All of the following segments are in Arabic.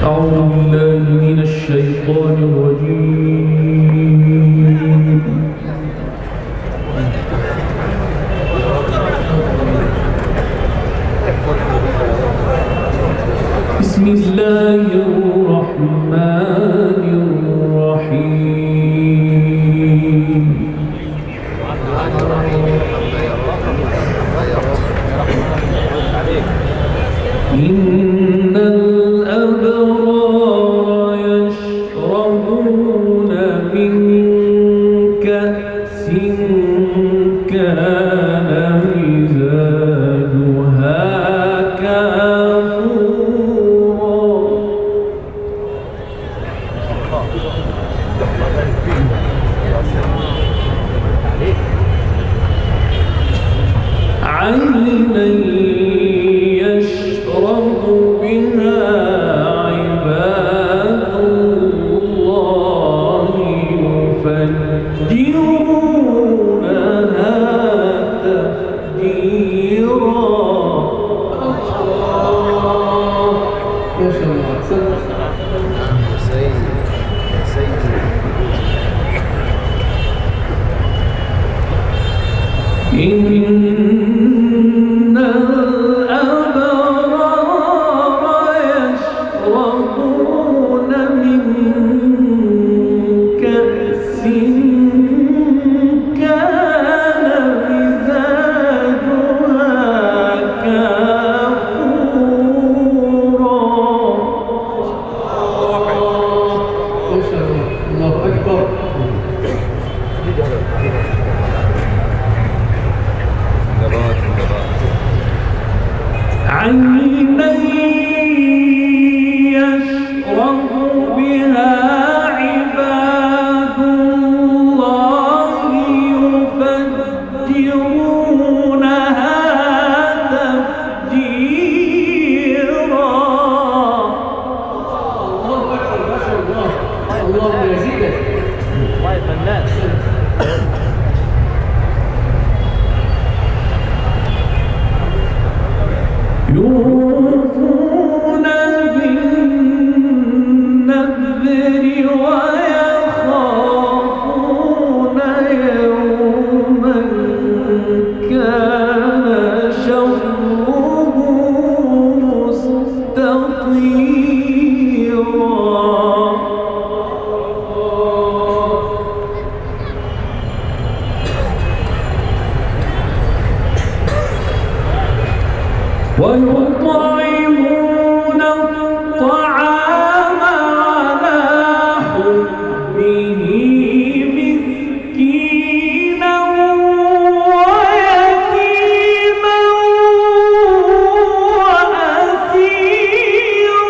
أعوذ بالله من الشيطان الرجيم. بسم الله الرحمن الرحيم. إن الأبرار يشربون من كأس كان مزاجها كافورا عينا يشرب بها عباد الله يفجرونها تفجيرا. يا إن الأبرار يشربون من كأس كان مزاجها كافورا. الله أكبر. عينا يشرب بها عباد الله يفجرونها تفجيرا. الله أكبر. ما شاء الله. الله يزيدك. الله فنان. يوفون بالنذر ويخافون يوما كان شره مستطيرا. ويطعمون الطعام على حبه مسكينا ويتيما وأسيرا.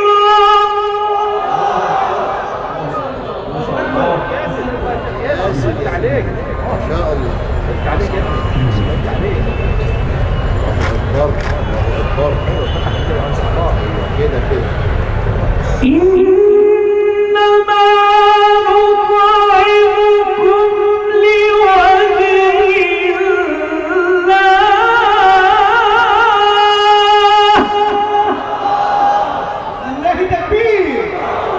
عليك ما شاء الله. عليك يا كده إنما نطعمكم لوجه الله. لله تكبير.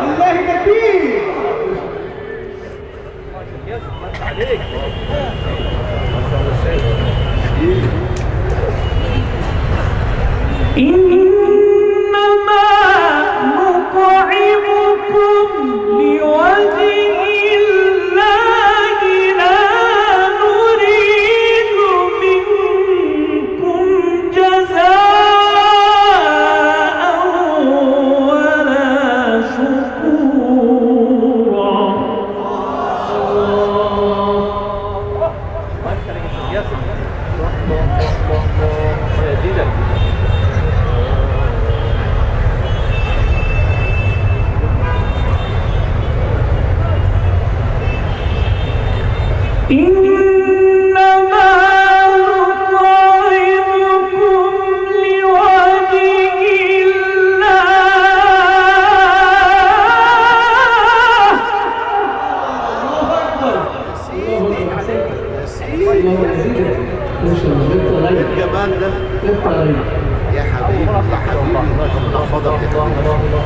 لله تكبير. عليك إنما نطعمكم لوجه الله لا نريد منكم جزاء ولا شكورا. إنما نطعمكم لوجه الله. الله أكبر. الجمال ده يا حبيبي يا حبيبي. الله فضل يا حبيبي.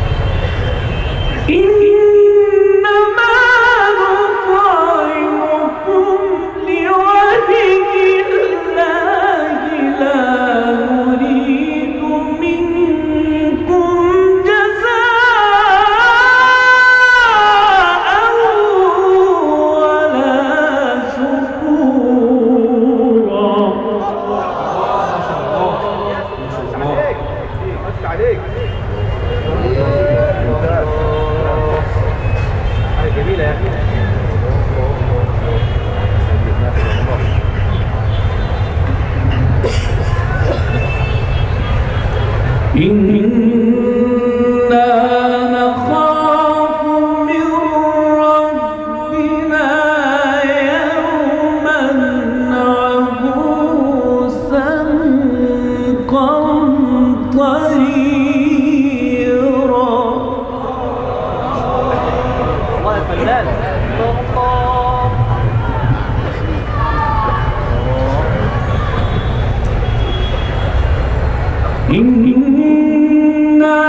إنا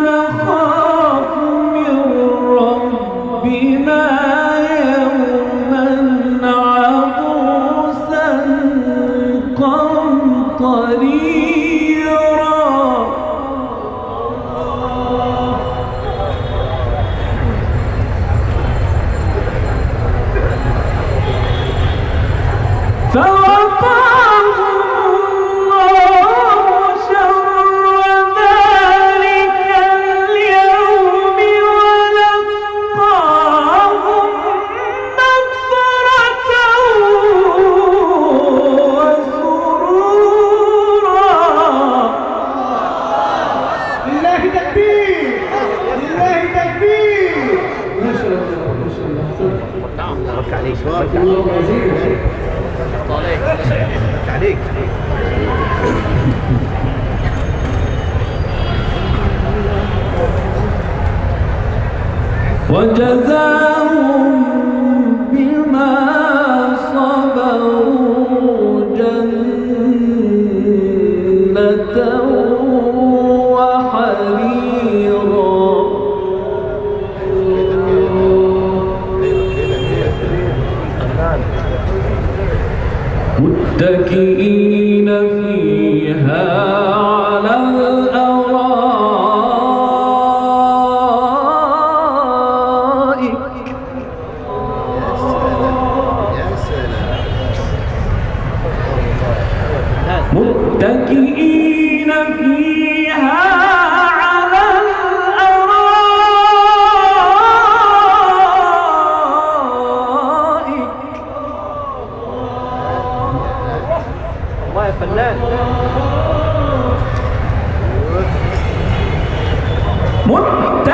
نخاف من ربنا يوما عبوسا قمطريرا فوقاهم الله شر ذلك اليوم ولقاهم نضرة وسرورا. لله تكبير، لله تكبير. ما شاء الله ما شاء الله. نعم بارك عليك بارك الله يزيدك. عليك وجزاهم بما صبروا جنة وحريرا. متكئين فيها على الأرائك متكئين فيها على الأرائك. الله يا فنان.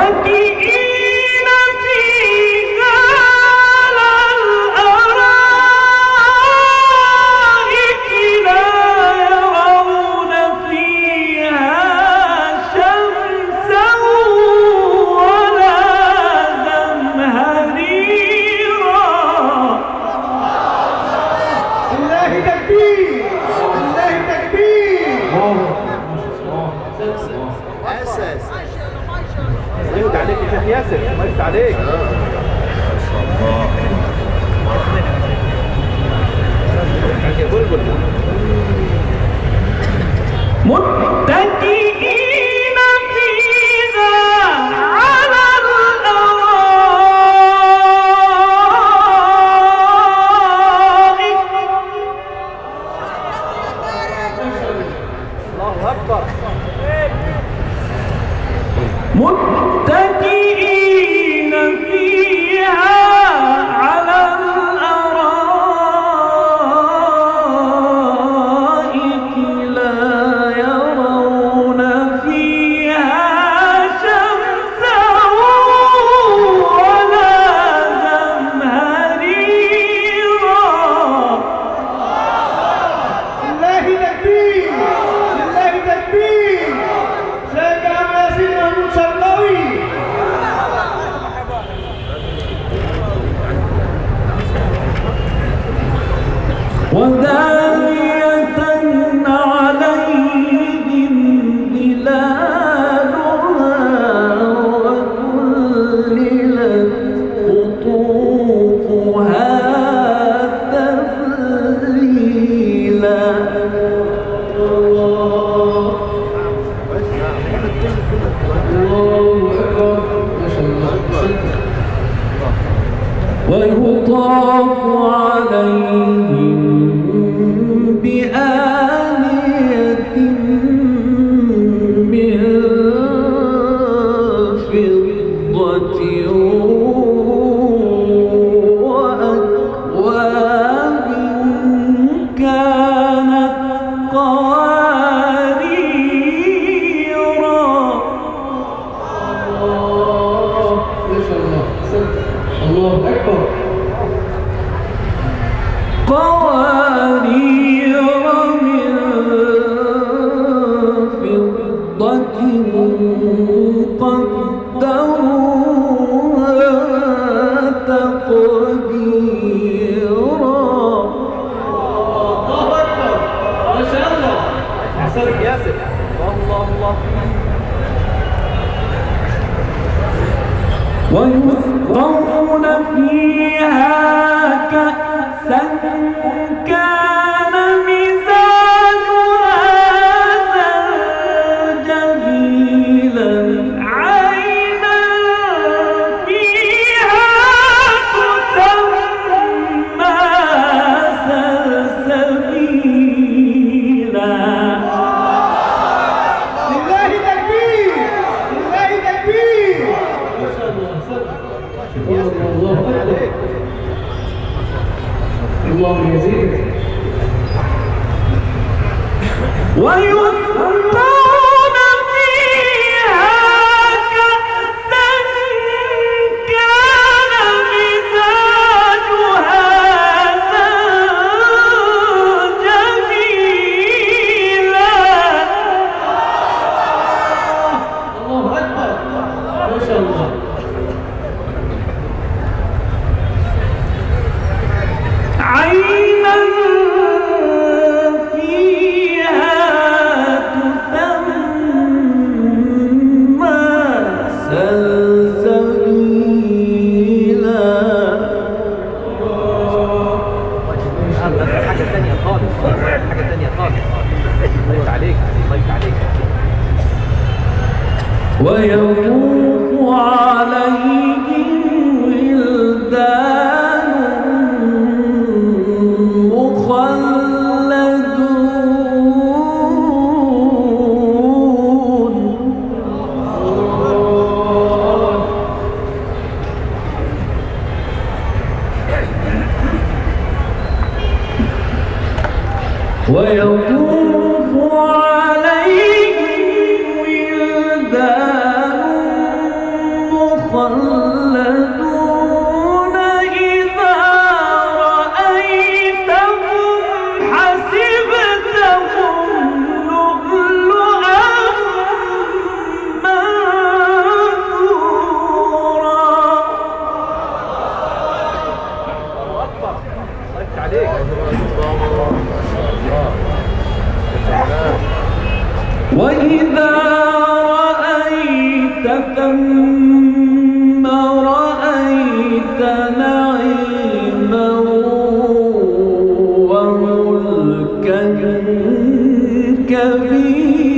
متكئين فيها على الأرائك لا يرون فيها شمسا ولا زمهريرا. لله تكبير، لله تكبير. اساس يمد عليك يا شيخ ياسر ما يمد عليك. بلبل متكئين فيها على الأرائك. الله اكبر. متكئين فيها على الأرائك لا يرون فيها شمسا ولا زمهريرا. لله تكبير، لله تكبير. شيخ عم ياسين محمود شرقاوي. ودانية عليهم ظلالها وذللت قطوفها تذليلا. الله أكبر. ما شاء الله. ويطاف عليهم بآنية من فضة وأكواب كانت قواريرا. الله ما شاء الله. الله أكبر. قوارير من فضة قدروها ويسقون فيها كأسا كان مزاجها زنجبيلا عينا فيها تسمى سلسبيلا. لله تكبير، لله تكبير. ما شاء الله. الله أكبر. الله يزيد. ويسقون فيها كأسا كان مزاجها زنجبيلا. الله أكبر. ما شاء الله. عينا فيها تسمى سلسبيلا. حاجة تانية خالص، حاجة تانية خالص. الله يفتح عليك، الله يفتح عليك. ويطوف عليهم ولدان مخلدون. ويطوف عليهم ولدان مخلدون إذا رأيتهم حسبتهم لؤلؤا منثورا. الله أكبر، الله يفتح عليك. وإذا رأيت ثم رأيت نعيما وملكا كبيرا.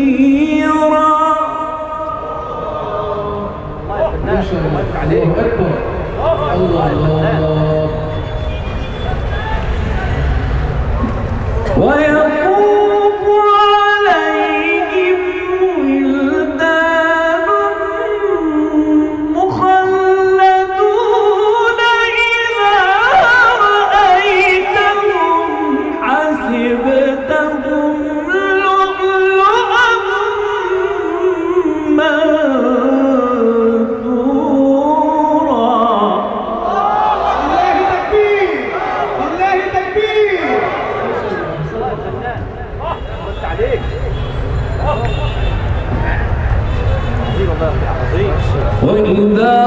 الله يفتح عليك. الله أكبر. الله. ويطوف عليهم ولدان مخلدون إذا رأيتهم حسبتهم لؤلؤا منثورا. لله تكبير، لله تكبير. الله يفتح عليك. عظيم، الله يفتح عظيم. وإذا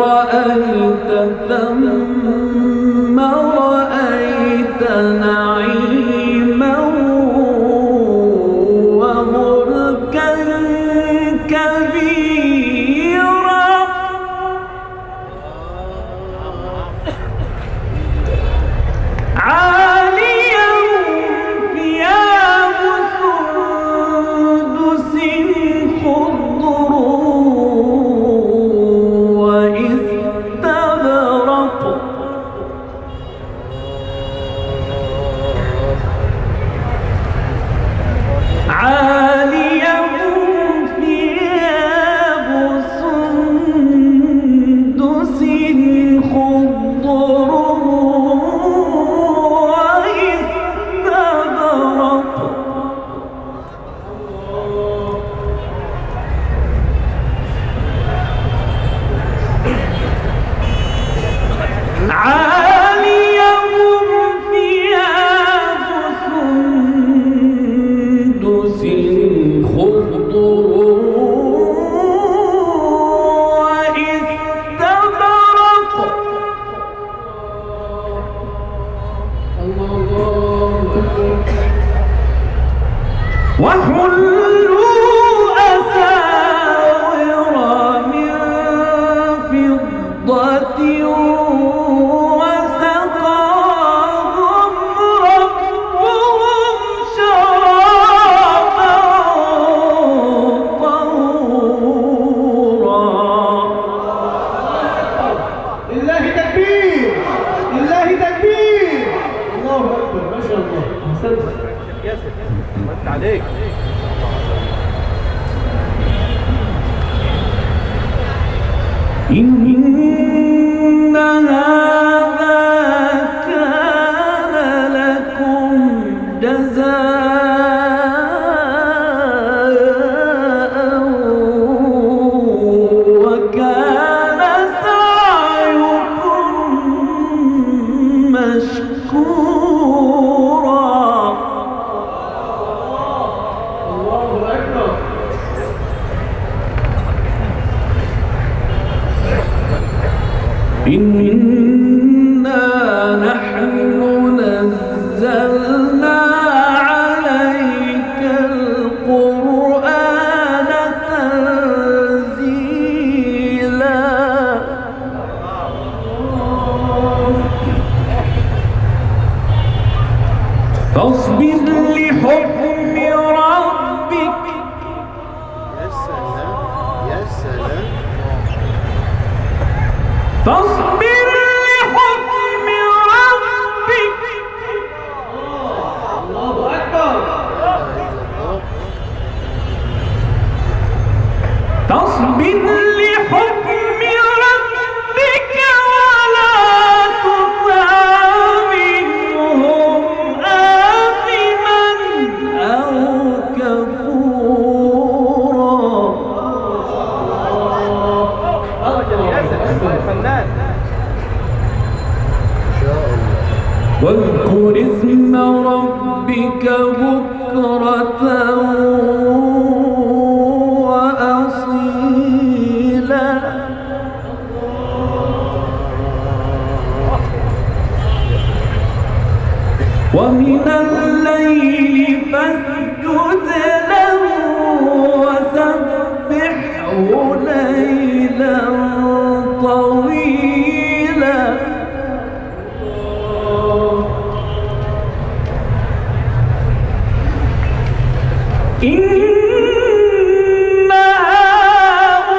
رأيت ثم رأيت نعيما وملكا كبيرا. عاليهم ثياب سندس خضر واستبرق عليك. إن هذا كان لكم جزاء وكان سعيكم مشكورا. الله أكبر. إنا نحن نزلنا عليك القرآن تنزيلا. فاصبر لحكم ربك. يا سلام يا سلام. فاصبر لحكم ربك. الله أكبر. فاصبر لحكم ربك ولا تطع منهم آثما أو كفورا. ياسر فنان. واذكر اسم ربك بكرة وأصيلا. ومن الليل فاسجد له وسبحه ليلا طويلا. إن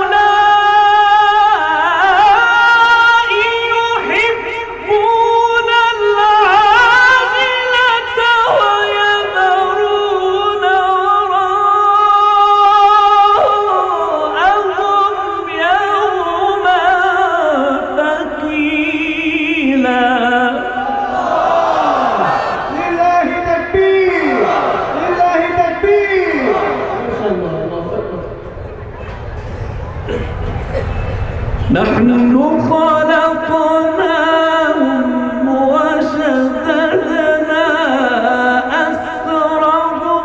هؤلاء يحبون العاجلة ويذرون وراءهم يوما ثقيلا. لله تكبير. لله تكبير. ما شاء الله. الله أكبر. نحن خلقناهم وشددنا أسرهم.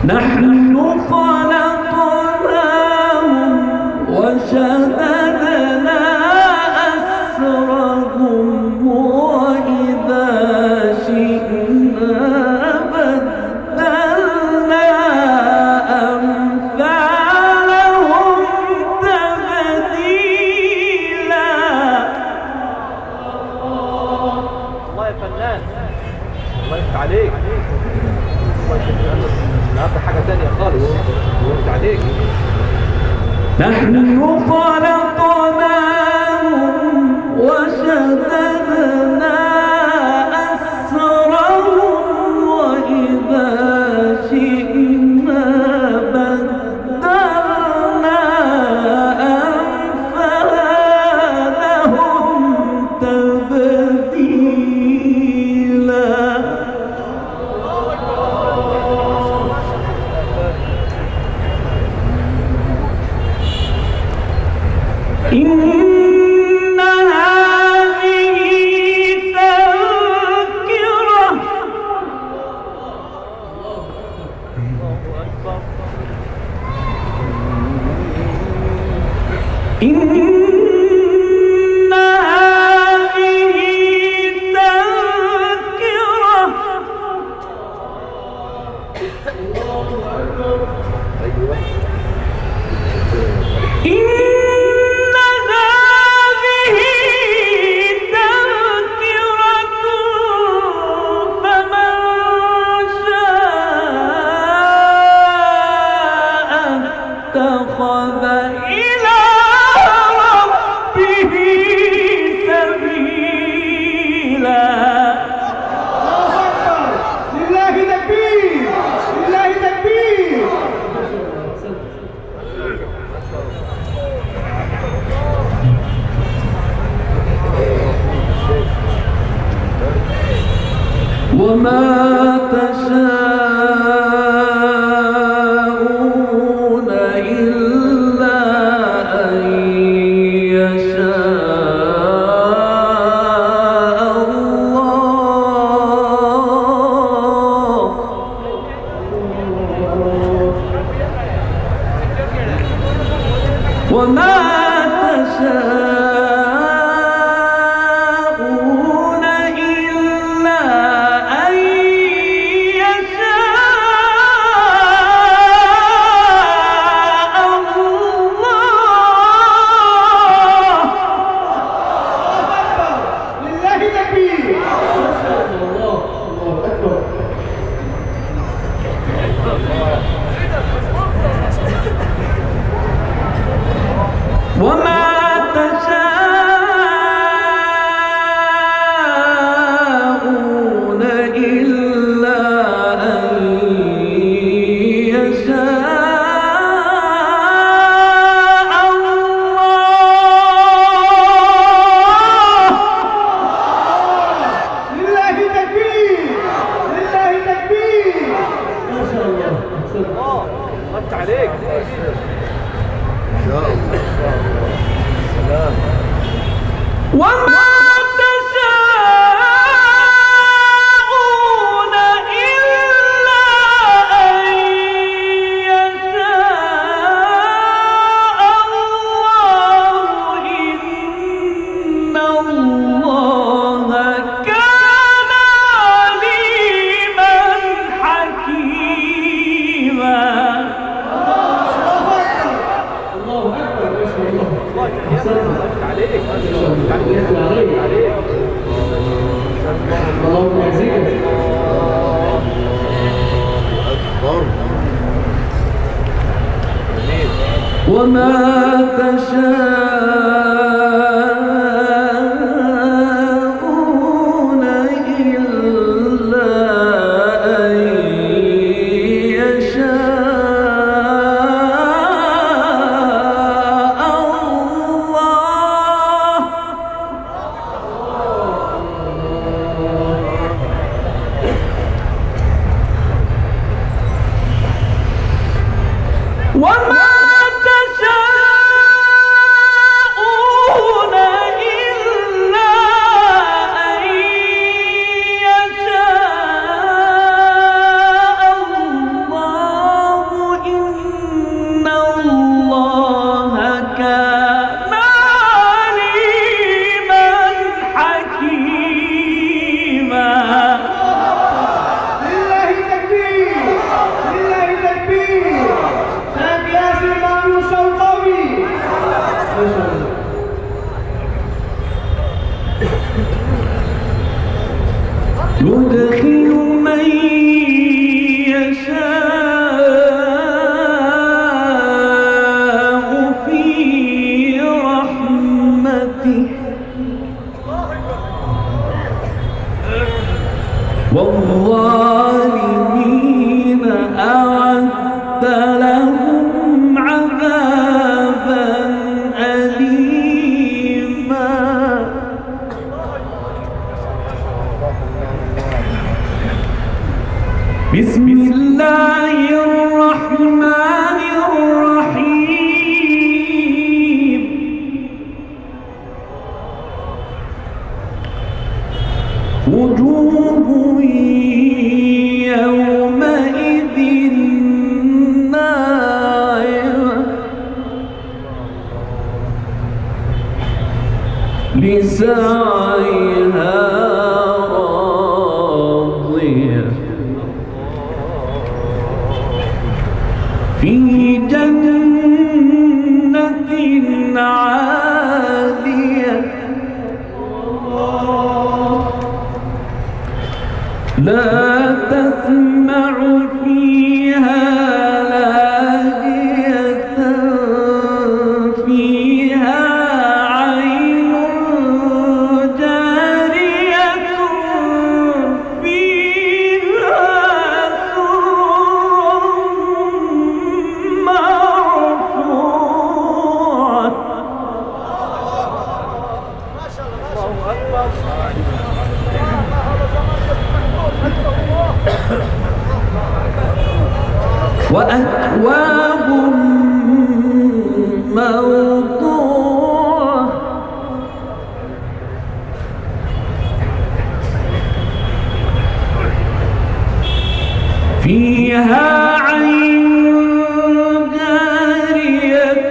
نحن خلقناهم وشددنا أسرهم وإذا شئنا بدلنا أمثالهم تبديلا. الله يا فنان. الله يفتح عليك. الله يفتح عليك. النهارده حاجة تانية خالص. الله يفتح عليك. نحن خلقناهم وشددنا أسرهم وإذا شئنا بدلنا أمثالهم تبديلا. إن هذه تذكرة. إن هذه تذكرة. ايوه. إن هذه تذكرة فمن شاء اتخذ إلى ربه سبيلا. وما تشاءون إلا أن يشاء الله. لله تكبير. الله أكبر. وما تشاءون إلا أن يشاء الله. لله تكبير. لله تكبير. ما شاء الله. الله فتح عليك وما تشاءون إلا أن يشاء الله. إن الله كان عليما حكيما. الله أكبر. ما شاء الله. فتح عليك اللهم يجزيك. وما تشاءون إلا أن يشاء الله. وما تشاءون إلا أن يشاء الله. إن الله كان عليما حكيما. لله تكبير. لله تكبير. شيخ ياسر مامون الشوقاوي. ما شاء الله. يدخل من يشاء في رحمته والظالمين أعد لهم عذابا أليما. بسم الله الرحمن الرحيم. وجوه يومئذ ناعمة لسعيها راضية في جنة عالية لا تسمع فيها لاغية فيها عين جارية فيها سرر مرفوعة. الله أكبر. وأكواب موضوعة فيها عين جارية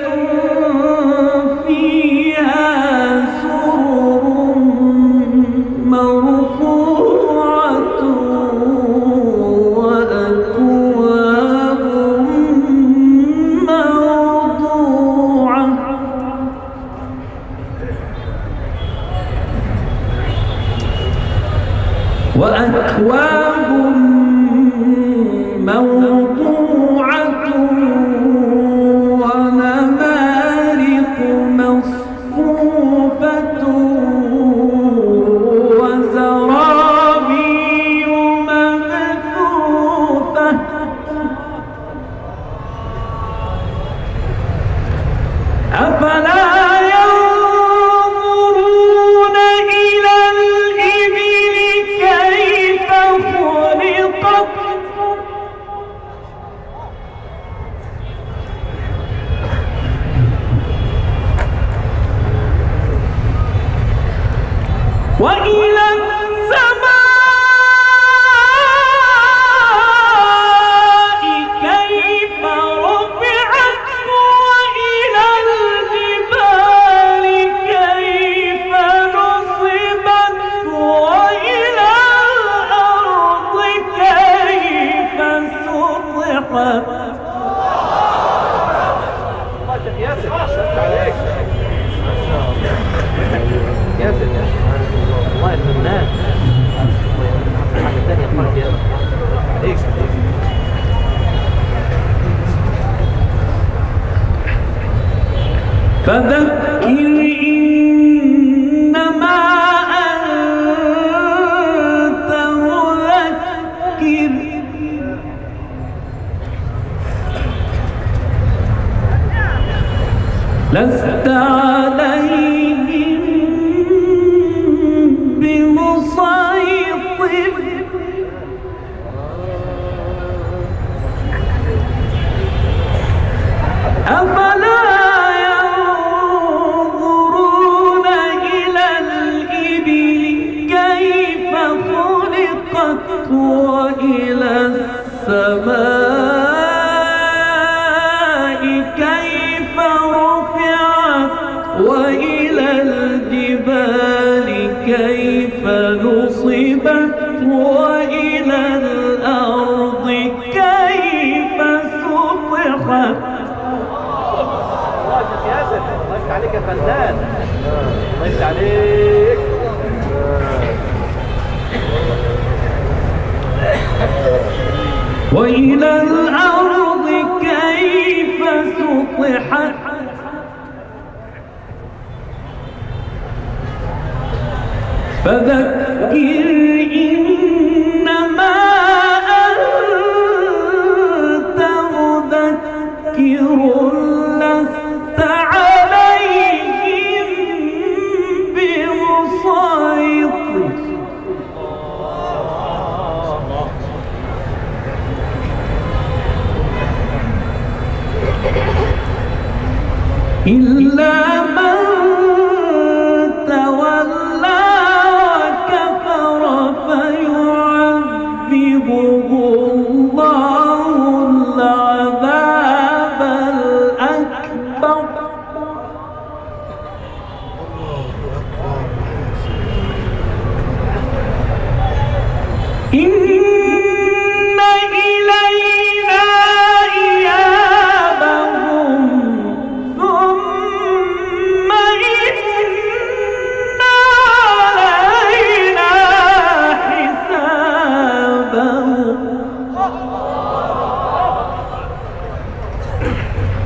الله يا شيخ ياسر أحسنت عليك ما شاء الله ياسر يا شيخ والله الفنان حاجة تانية خالص يا عليك فذكر إنما أنت مذكر لست عليهم بمسيطر أفلا ينظرون إلى الإبل كيف خلقت وإلى السماء كيف رفعت وإلى الجبال كيف نصبت وإلى الأرض كيف سطحت الله يا شيخ ياسر الله يفتح عليك يا فنان الله يفتح عليك وإلى الأرض كيف سطحت فذكر إنما أنت مذكر لست عليهم بمسيطر إلا من تولى وكفر فيعذبه الله العذاب الأكبر إن إلينا إيابهم ثم إن علينا حسابهم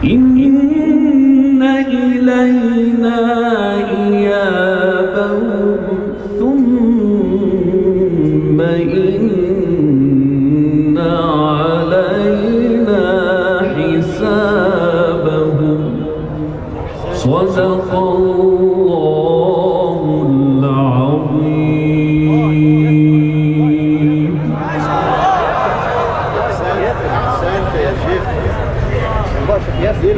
إن إلينا إيابهم ثم إن علينا حسابهم صدق الله العظيم أحسنت يا شيخ الله يا شيخ ياسر